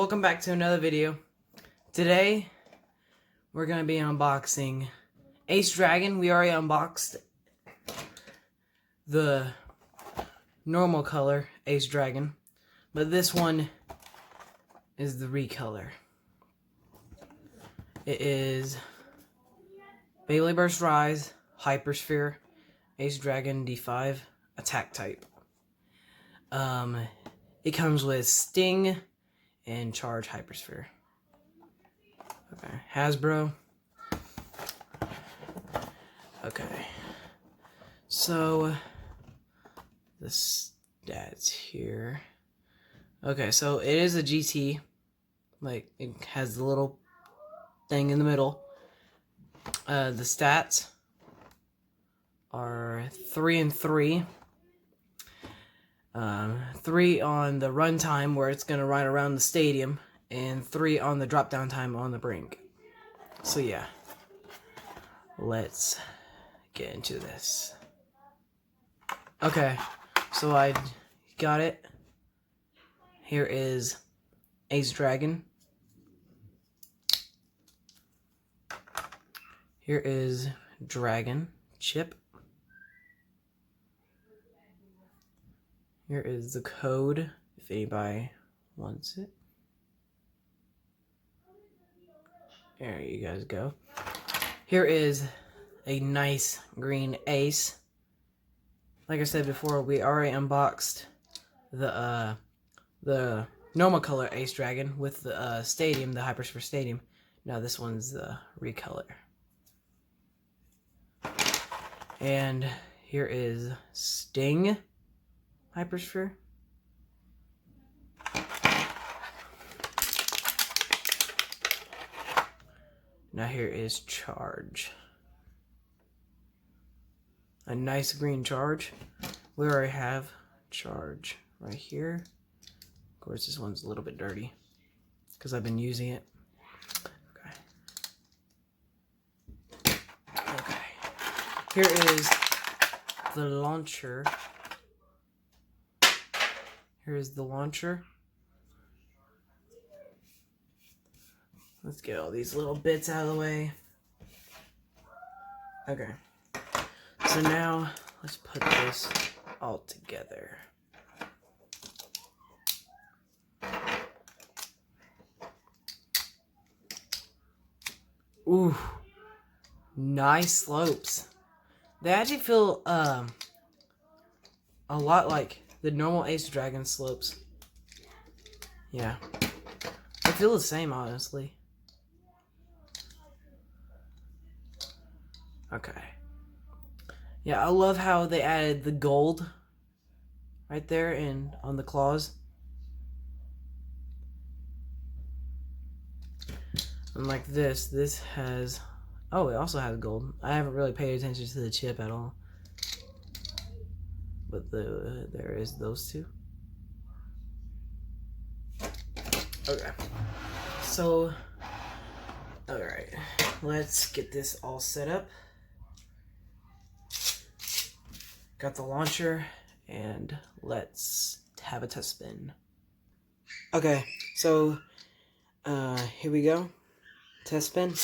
welcome back to another video. Today, we're going to be unboxing Ace Dragon. We already unboxed the normal color Ace Dragon, but this one is the recolor. It is Beyz Burst Rise, Hypersphere, Ace Dragon D5, attack type. It comes with Sting and Charge Hypersphere. Okay, Hasbro. Okay, so the stats here. Okay, so it is a GT. Like, it has the little thing in the middle. The stats are 3 and 3. 3 on the run time where it's going to run around the stadium, and 3 on the drop down time on the brink. So yeah, let's get into this. Okay, so I got it. Here is Ace Dragon. Here is Dragon Chip. Here is the code, if anybody wants it. There you guys go. Here is a nice green ace. Like I said before, we already unboxed the normal color Ace Dragon with the stadium, the Hypersphere Stadium. Now this one's the recolor. And here is Sting Hypersphere. Now here is Charge. A nice green Charge. We already have Charge right here. Of course, this one's a little bit dirty because I've been using it. Okay. Here is the launcher. Here's the launcher. Let's get all these little bits out of the way. Okay. So now, let's put this all together. Ooh. Nice slopes. They actually feel, a lot like the normal Ace Dragon slopes. Yeah. They feel the same, honestly. Okay. Yeah, I love how they added the gold right there and on the claws. Unlike this has... Oh, it also has gold. I haven't really paid attention to the chip at all. But there is those two. Okay. So, alright. Let's get this all set up. Got the launcher, and let's have a test spin. Okay, so, here we go. Test spin.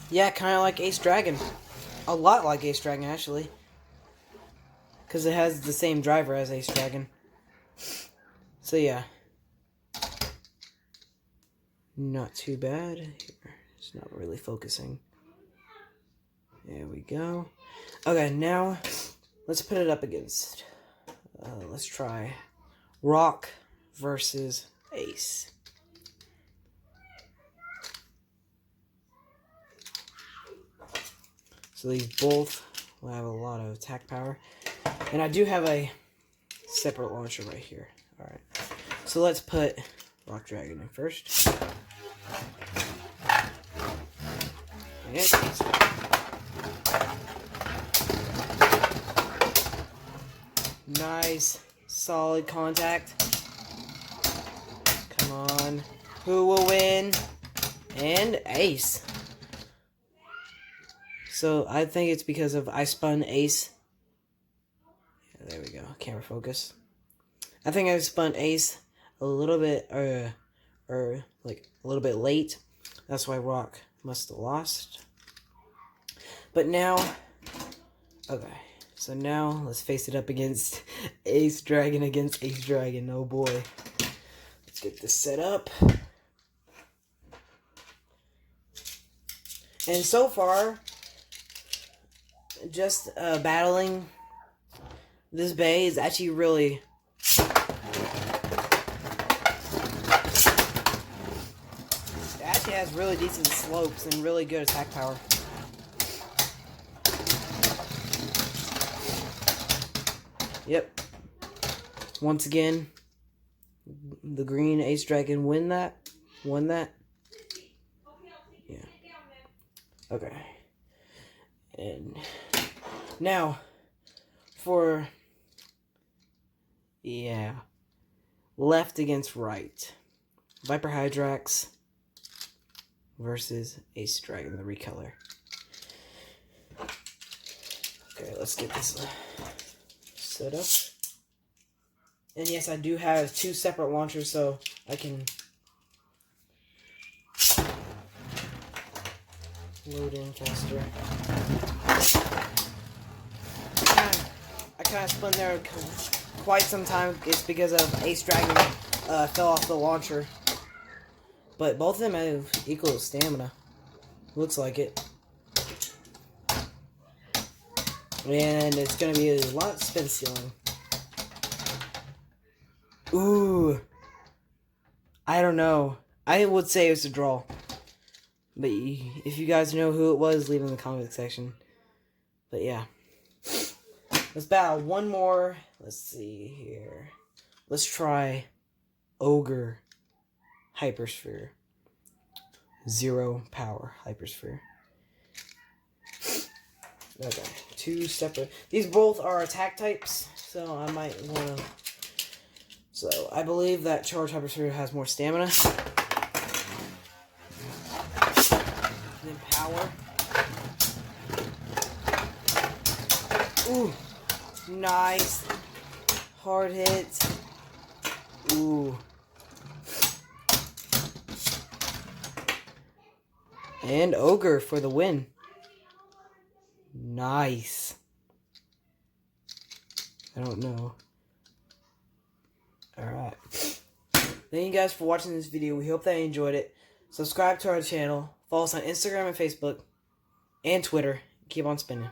Yeah, kind of like Ace Dragon. A lot like Ace Dragon, actually. Because it has the same driver as Ace Dragon. So, yeah. Not too bad. Here, it's not really focusing. There we go. Okay, now, let's put it up against. Let's try Rock versus Ace. So these both will have a lot of attack power. And I do have a separate launcher right here. Alright. So let's put Rock Dragon in first. And nice, solid contact. Come on. Who will win? And Ace. So I think it's because of I spun Ace. Yeah, there we go. camera focus. I think I spun Ace a little bit, like a little bit late. That's why Rock must have lost. But now, okay. So now let's face it up against Ace Dragon against Ace Dragon. Oh boy. Let's get this set up. And so far, just battling this Beyz is actually really... It actually has really decent slopes and really good attack power. Yep. Once again, the green Ace Dragon won that. Yeah. Okay. And now, for, yeah, left against right. Viper Hydrax versus Ace Dragon, the recolor. Okay, let's get this set up. And yes, I do have 2 separate launchers, so I can load in faster. I kind of spun there quite some time. It's because of Ace Dragon fell off the launcher. But both of them have equal stamina. Looks like it. And it's going to be a lot of spin stealing. Ooh. I don't know. I would say it's a draw. But if you guys know who it was, leave in the comment section. But yeah. Let's battle one more. Let's see here. Let's try Ogre Hypersphere. 0 power Hypersphere. Okay, 2 separate. These both are attack types, so I might want to. So I believe that Charge Hypersphere has more stamina. Then power. Ooh, nice. Hard hit. Ooh. And Ogre for the win. Nice. I don't know. Alright. Thank you guys for watching this video. We hope that you enjoyed it. Subscribe to our channel. Follow us on Instagram and Facebook. And Twitter. Keep on spinning.